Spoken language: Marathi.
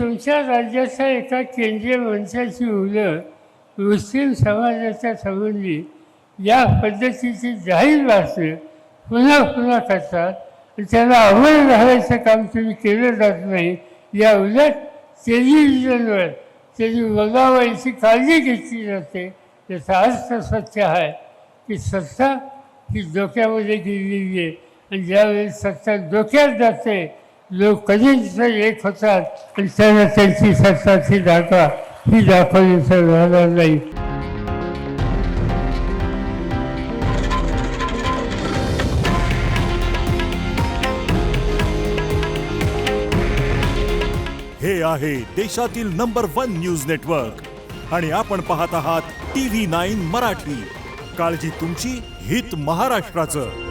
तुमच्या राज्याच्या एका केंद्रीय मंत्र्याची मुलं मुस्लिम समाजाच्या संबंधी या पद्धतीची जाहीर भाषण पुन्हा पुन्हा करतात आणि त्याला अंमल घालायचं काम तुम्ही केलं जात नाही. या उलट टेलिव्हिजनवर त्याची बघावायची काळजी घेतली जाते. त्याचा अर्थ स्वच्छ आहे की सत्ता ही डोक्यामध्ये गेलेली आहे आणि ज्यावेळेस सत्ता डोक्यात जाते लोक कधीच एक होतात आणि त्यांना त्यांची सत्ताची जागा ही दाखवण्याचं राहणार नाही. हे आहे देशातील नंबर 1 न्यूज नेटवर्क आणि आपण पाहत आहात TV9 मराठी. काळजी तुमची, हित महाराष्ट्राचं.